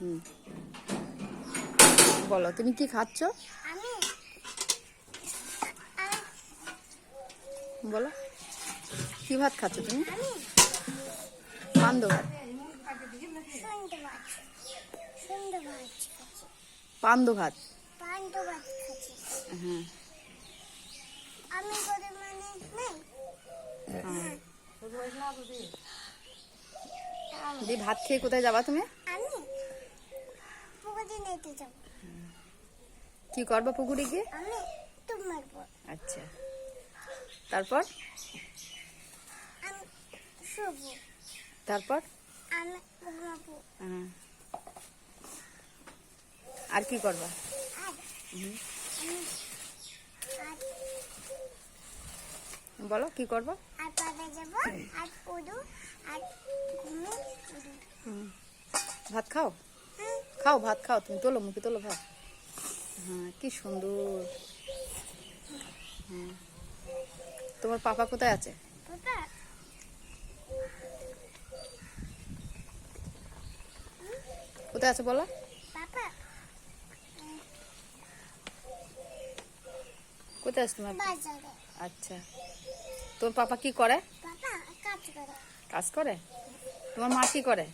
হুম, বলো তুমি কি খাচ্ছ? বলো কি ভাত খাচ্ছ তুমি? পান্দ ভাত। পান্দ ভাত। হ্যাঁ। দি ভাত খেয়ে কোথায় যাবা তুমি? কি করবা পুকুরে গিয়ে? আচ্ছা, তারপর? তারপর হ্যাঁ। আর কি করবা? বলো কি করবা? ভাত খাও, খাও ভাত খাও, তুমি তোলো মুখে তোলো ভাত। হ্যাঁ, কি সুন্দর। হ্যাঁ, তোমার পাপা কোথায় আছে? কোথায় আছে বলো? কোথায় আছে তোমার? আচ্ছা, তোমার পাপা কি করে? কাজ করে। তোমার মা কি করে?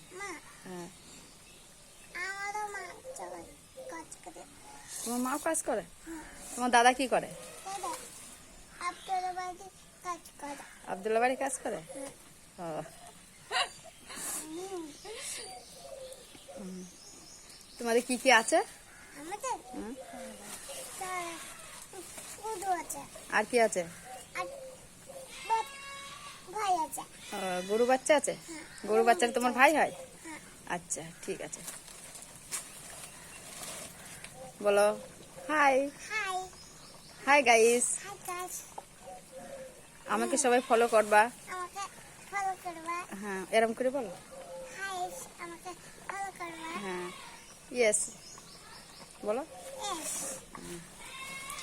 হ্যাঁ, তোমার মাও কাজ করে। তোমার দাদা কি করে? আব্দুল্লাহ বাড়ি কাজ করে। ও, তোমাদের কি কি আছে? আর কি আছে? গরু বাচ্চা আছে। গরু বাচ্চার তোমার ভাই হয়? আচ্ছা, ঠিক আছে। বলো হাই। Hi guys. আমাকে সবাই ফলো করবা। হ্যাঁ, এরকম করে বলো। হ্যাঁ, ইয়েস বলো।